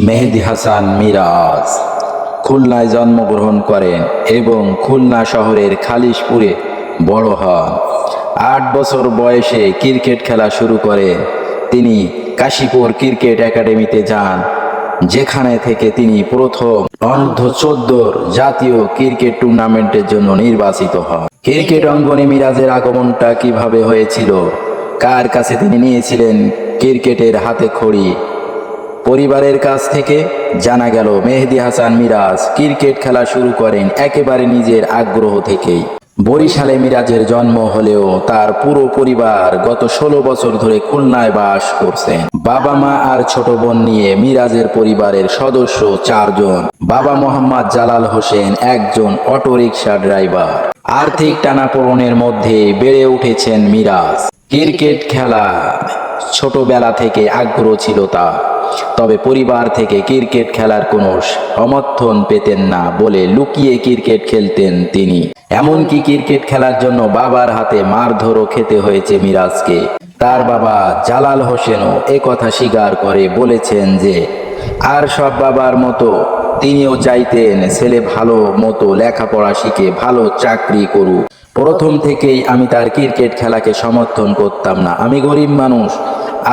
মেহেদী হাসান মিরাজ খুলনায় জন্মগ্রহণ করেন এবং খুলনা শহরের খালিশপুরে বড় হন। ৮ বছর বয়সে ক্রিকেট খেলা শুরু করেন। তিনি কাশীপুর ক্রিকেট একাডেমিতে যান, যেখানে থেকে তিনি প্রথম অনূর্ধ্ব-14 জাতীয় ক্রিকেট টুর্নামেন্টের জন্য নির্বাচিত হন। ক্রিকেট অঙ্গনে মিরাজের আগমনটা কিভাবে হয়েছিল, কার কাছে তিনি নিয়েছিলেন ক্রিকেটের হাতেখড়ি? পরিবারের কাছ থেকে জানা গেল মেহেদী হাসান মিরাজ ক্রিকেট খেলা শুরু করেন একেবারে নিজের আগ্রহ থেকেই। বরিশালে মিরাজের জন্ম হলেও তার পুরো পরিবার গত 16 বছর ধরে খুলনায় বাস করছেন। বাবা মা আর ছোট বোন নিয়ে মিরাজের পরিবারের সদস্য 4 জন। বাবা মোহাম্মদ জালাল হোসেন একজন অটোরিকশা ড্রাইভার। আর্থিক টানাপোড়েনের মধ্যে বেড়ে উঠেছেন মিরাজ। ক্রিকেট খেলা ছোটবেলা থেকে আগ্রহ ছিল তার, তবে পরিবার থেকে ক্রিকেট খেলার কোনো সমর্থন পেতেন না বলে লুকিয়ে ক্রিকেট খেলতেন তিনি। এমনকি ক্রিকেট খেলার জন্য বাবার হাতে মারধরও খেতে হয়েছে মিরাজকে। তার বাবা জালাল হোসেনও একথা স্বীকার করে বলেছেন যে আর সব বাবার মতো তিনিও চাইতেন ছেলে ভালো মতো লেখাপড়া শিখে ভালো চাকরি করুক। প্রথম থেকেই আমি তার ক্রিকেট খেলাকে সমর্থন করতাম না। আমি গরিব মানুষ,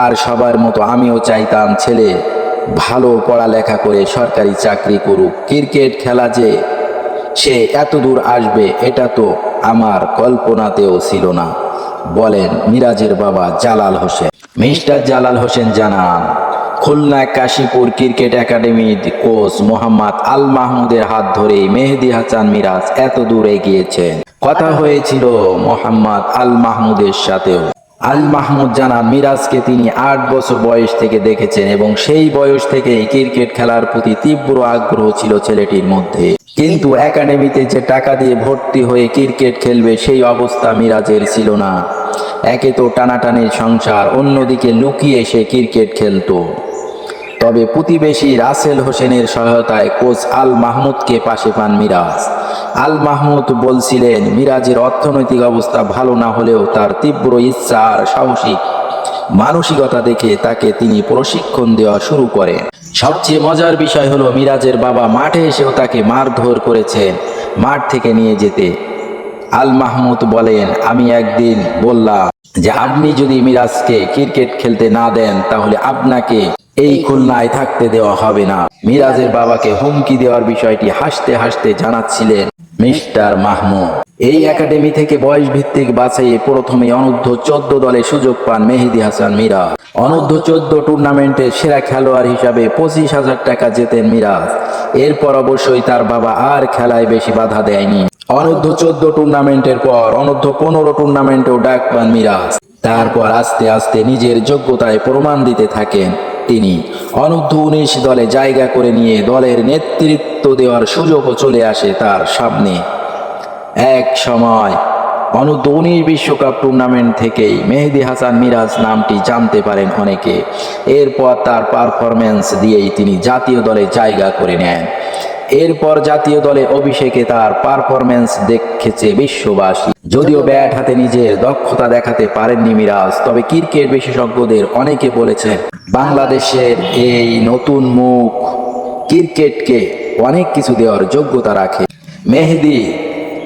আর সবার মতো আমিও চাইতাম ছেলে ভালো পড়ালেখা করে সরকারি চাকরি করুক। ক্রিকেট খেলা যে সে এত দূর আসবে এটা তো আমার কল্পনাতেও ছিল না, বলেন মিরাজের বাবা জালাল হোসেন। মিস্টার জালাল হোসেন জানান, খুলনা কাশীপুর ক্রিকেট একাডেমির কোচ মোহাম্মদ আল মাহমুদের হাত ধরেই মেহেদী হাসান মিরাজ এত দূর এগিয়েছেন। কথা হয়েছিল মোহাম্মদ আল মাহমুদের সাথেও। আল মাহমুদ জানান, মিরাজকে তিনি 8 বছর বয়স থেকে দেখেছেন এবং সেই বয়স থেকেই ক্রিকেট খেলার প্রতি তীব্র আগ্রহ ছিল ছেলেটির মধ্যে। কিন্তু একাডেমিতে যে টাকা দিয়ে ভর্তি হয়ে ক্রিকেট খেলবে সেই অবস্থা মিরাজের ছিল না। একে তো টানাটানির সংসার, অন্যদিকে লুকিয়ে সে ক্রিকেট খেলতো। তবে প্রতিবেশী রাসেল হোসেনের সহায়তায় কোচ আল মাহমুদকে পাশে পান মিরাজ। আল মাহমুদ বলছিলেন, মিরাজের অর্থনৈতিক অবস্থা ভালো না হলেও তার তীব্র ইচ্ছা আর সাহসিক মানসিকতা দেখে তাকে তিনি প্রশিক্ষণ দেওয়া শুরু করেন। সবচেয়ে মজার বিষয় হলো মিরাজের বাবা মাঠে এসেও তাকে মারধর করেছেন মাঠ থেকে নিয়ে যেতে। আল মাহমুদ বলেন, আমি একদিন বললাম যে আপনি যদি মিরাজকে ক্রিকেট খেলতে না দেন তাহলে আপনাকে এই খুলনায় থাকতে দেওয়া হবে না। মিরাজের বাবাকে হুমকি দেওয়ার বিষয়টি হাসতে হাসতে জানাচ্ছিলেন মিস্টার মাহমুদ। এই একাডেমি থেকে বয়স ভিত্তিক বাছাইয়ে প্রথমে অনূর্ধ্ব-14 দলে সুযোগ পান মেহেদী হাসান মিরাজ। অনূর্ধ্ব-14 টুর্নামেন্টের সেরা খেলোয়াড় হিসাবে 25,000 টাকা জেতেন মিরাজ। এরপর অবশ্যই তার বাবা আর খেলায় বেশি বাধা দেয়নি। অনূর্ধ্ব-14 টুর্নামেন্টের পর অনূর্ধ্ব-15 টুর্নামেন্টেও ডাক পান মিরাজ। তারপর আস্তে আস্তে নিজের যোগ্যতায় প্রমাণ দিতে থাকেন তিনি। অনূর্ধ্ব-19 দলে জায়গা করে নিয়ে দলের নেতৃত্ব দেওয়ার সুযোগও চলে আসে তার সামনে। এক সময় অনূর্ধ্ব-19 বিশ্বকাপ টুর্নামেন্ট থেকেই মেহেদী হাসান মিরাজ নামটি জানতে পারেন অনেকে। এরপর তার পারফরম্যান্স দিয়েই তিনি জাতীয় দলে জায়গা করে নেন। এরপর জাতীয় দলে অভিষেকে তার পারফরম্যান্স দেখেছে বিশ্ববাসী। যদিও ব্যাট হাতে নিজের দক্ষতা দেখাতে পারেননি মিরাজ, তবে ক্রিকেট বিশেষজ্ঞদের অনেকে বলেছেন বাংলাদেশের এই নতুন মুখ ক্রিকেটকে অনেক কিছু দেওয়ার যোগ্যতা রাখে। মেহেদী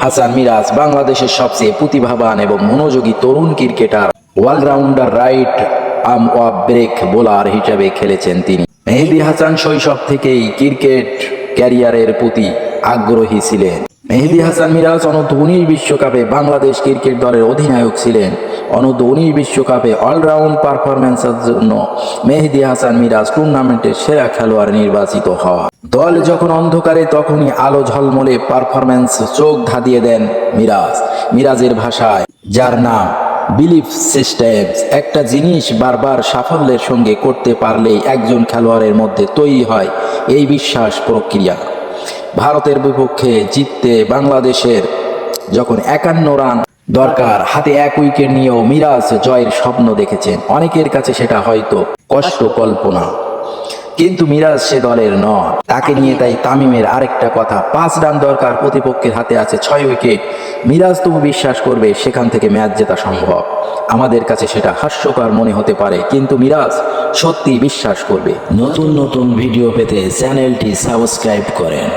হাসান মিরাজ বাংলাদেশের সবচেয়ে প্রতিভাবান এবং মনোযোগী তরুণ cricketer. Allrounder, right arm off break bowler হিসেবে খেলেছেন তিনি। মেহেদী হাসান শৈশব থেকেই ক্রিকেট ক্যারিয়ারের প্রতি আগ্রহী ছিলেন। মেহেদী হাসান মিরাজ অনূর্ধ্ব-19 বিশ্বকাপে বাংলাদেশ ক্রিকেট দলের অধিনায়ক ছিলেন। অনূর্ধ্ব-19 বিশ্বকাপে অলরাউন্ড পারফরম্যান্সের জন্য মেহেদী হাসান মিরাজ টুর্নামেন্টের সেরা খেলোয়াড় নির্বাচিত হন। দল যখন অন্ধকারে তখনই আলো ঝলমলে পারফরম্যান্স চোখ ধাঁধিয়ে দেন মিরাজ। মিরাজের ভাষায় যার নাম বিলিফ সিস্টেমস। একটা জিনিস বারবার সাফল্যের সঙ্গে করতে পারলেই একজন খেলোয়াড়ের মধ্যে তৈরি হয় এই বিশ্বাস প্রক্রিয়া। ভারতের বিপক্ষে জিততে বাংলাদেশের যখন 51 রান দরকার, হাতে 1 উইকেট নিয়েও মিরাজ জয়ের স্বপ্ন দেখেছেন। অনেকের কাছে সেটা হয়তো কষ্ট কল্পনা, কিন্তু মিরাজ সে দলের নয়। তাকে নিয়ে তাই তামিমের আরেকটা কথা, 5 রান দরকার, প্রতিপক্ষের হাতে আছে 6 উইকেট। মিরাজ তবু বিশ্বাস করবে সেখান থেকে ম্যাচ জেতা সম্ভব। আমাদের কাছে সেটা হাস্যকর মনে হতে পারে, কিন্তু মিরাজ সত্যি বিশ্বাস করবে। নতুন নতুন ভিডিও পেতে চ্যানেলটি সাবস্ক্রাইব করেন।